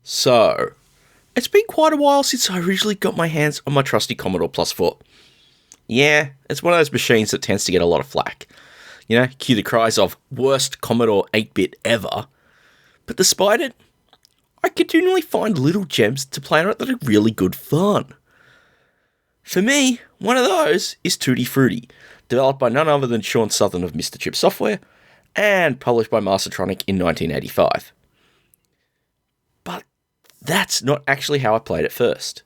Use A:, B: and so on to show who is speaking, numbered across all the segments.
A: So, it's been quite a while since I originally got my hands on my trusty Commodore Plus 4. Yeah, it's one of those machines that tends to get a lot of flack. You know, cue the cries of worst Commodore 8-bit ever. But despite it, I continually find little gems to play on it that are really good fun. For me, one of those is Tutti Frutti, developed by none other than Shaun Southern of Mr. Chip Software, and published by Mastertronic in 1985. But that's not actually how I played it first.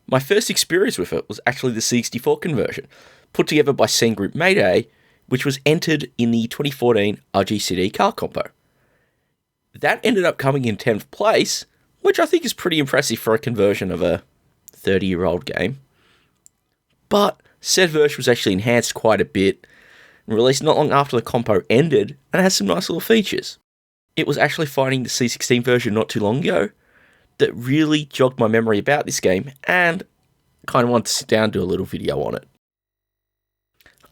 A: My first experience with it was actually the C64 conversion, put together by scene group Mayhem, which was entered in the 2014 RGCD car compo. That ended up coming in 10th place, which I think is pretty impressive for a conversion of a 30-year-old game. But said version was actually enhanced quite a bit, and released not long after the compo ended, and has some nice little features. It was actually finding the C16 version not too long ago that really jogged my memory about this game, and kind of wanted to sit down and do a little video on it.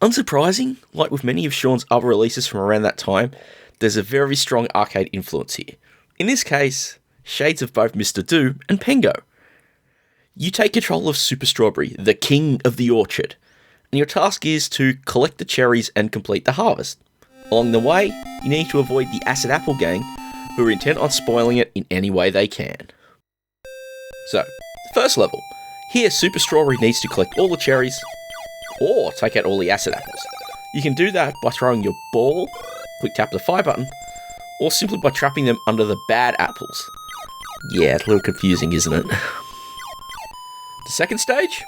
A: Unsurprising, like with many of Shaun's other releases from around that time, there's a very strong arcade influence here. In this case, shades of both Mr. Do and Pengo. You take control of Super Strawberry, the king of the orchard, and your task is to collect the cherries and complete the harvest. Along the way, you need to avoid the Acid Apple gang, who are intent on spoiling it in any way they can. So, first level. Here, Super Strawberry needs to collect all the cherries, or take out all the acid apples. You can do that by throwing your ball, quick tap the fire button, or simply by trapping them under the bad apples. Yeah, it's a little confusing, isn't it? The second stage?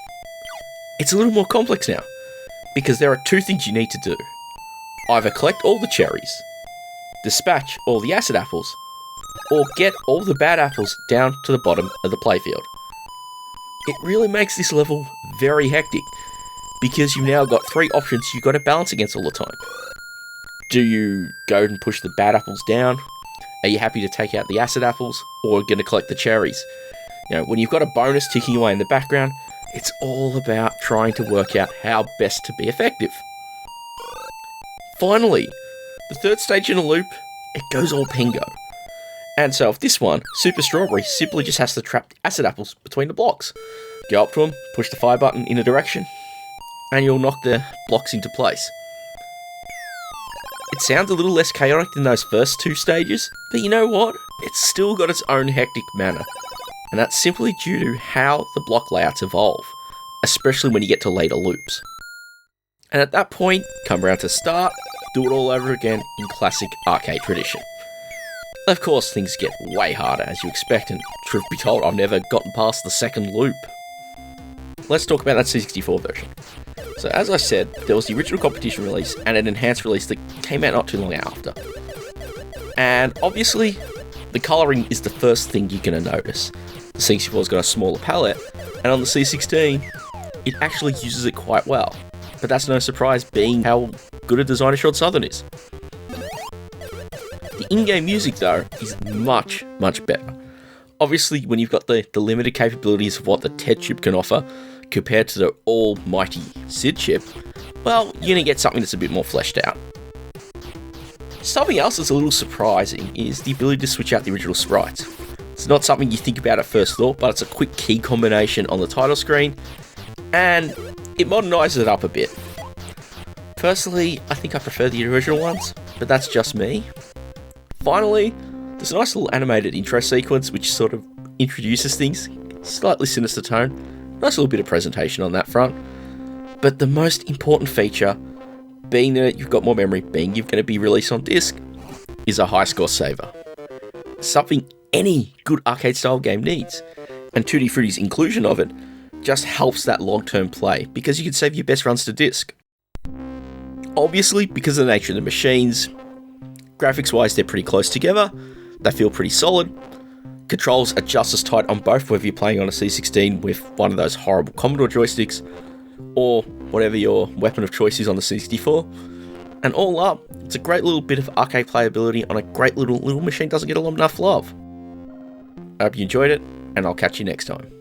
A: It's a little more complex now, because there are two things you need to do. Either collect all the cherries, dispatch all the acid apples, or get all the bad apples down to the bottom of the playfield. It really makes this level very hectic, because you've now got three options you've got to balance against all the time. Do you go and push the bad apples down? Are you happy to take out the acid apples, or going to collect the cherries? You know, when you've got a bonus ticking away in the background, it's all about trying to work out how best to be effective. Finally, the third stage in a loop, it goes all Pengo. And so with this one, Super Strawberry simply just has to trap the acid apples between the blocks. Go up to them, push the fire button in a direction, and you'll knock the blocks into place. It sounds a little less chaotic than those first two stages, but you know what? It's still got its own hectic manner, and that's simply due to how the block layouts evolve, especially when you get to later loops. And at that point, come around to start, do it all over again in classic arcade tradition. Of course, things get way harder as you expect, and truth be told, I've never gotten past the second loop. Let's talk about that C64 version. So as I said, there was the original competition release and an enhanced release that came out not too long after. And obviously, the colouring is the first thing you're going to notice. The C64's got a smaller palette, and on the C16, it actually uses it quite well. But that's no surprise, being how good a designer Shaun Southern is. The in-game music, though, is much, much better. Obviously, when you've got the limited capabilities of what the TED chip can offer, compared to the almighty SID chip, well, you're going to get something that's a bit more fleshed out. Something else that's a little surprising is the ability to switch out the original sprites. It's not something you think about at first thought, but it's a quick key combination on the title screen, and it modernises it up a bit. Personally, I think I prefer the original ones, but that's just me. Finally, there's a nice little animated intro sequence which sort of introduces things, slightly sinister tone, nice little bit of presentation on that front. But the most important feature, being that you've got more memory, being you're going to be released on disc, is a high score saver. Something any good arcade style game needs, and Tutti Frutti's inclusion of it just helps that long-term play, because you can save your best runs to disc. Obviously, because of the nature of the machines, graphics-wise they're pretty close together, they feel pretty solid, controls are just as tight on both, whether you're playing on a C16 with one of those horrible Commodore joysticks, or whatever your weapon of choice is on the C64, and all up, it's a great little bit of arcade playability on a great little machine doesn't get a lot enough love. I hope you enjoyed it, and I'll catch you next time.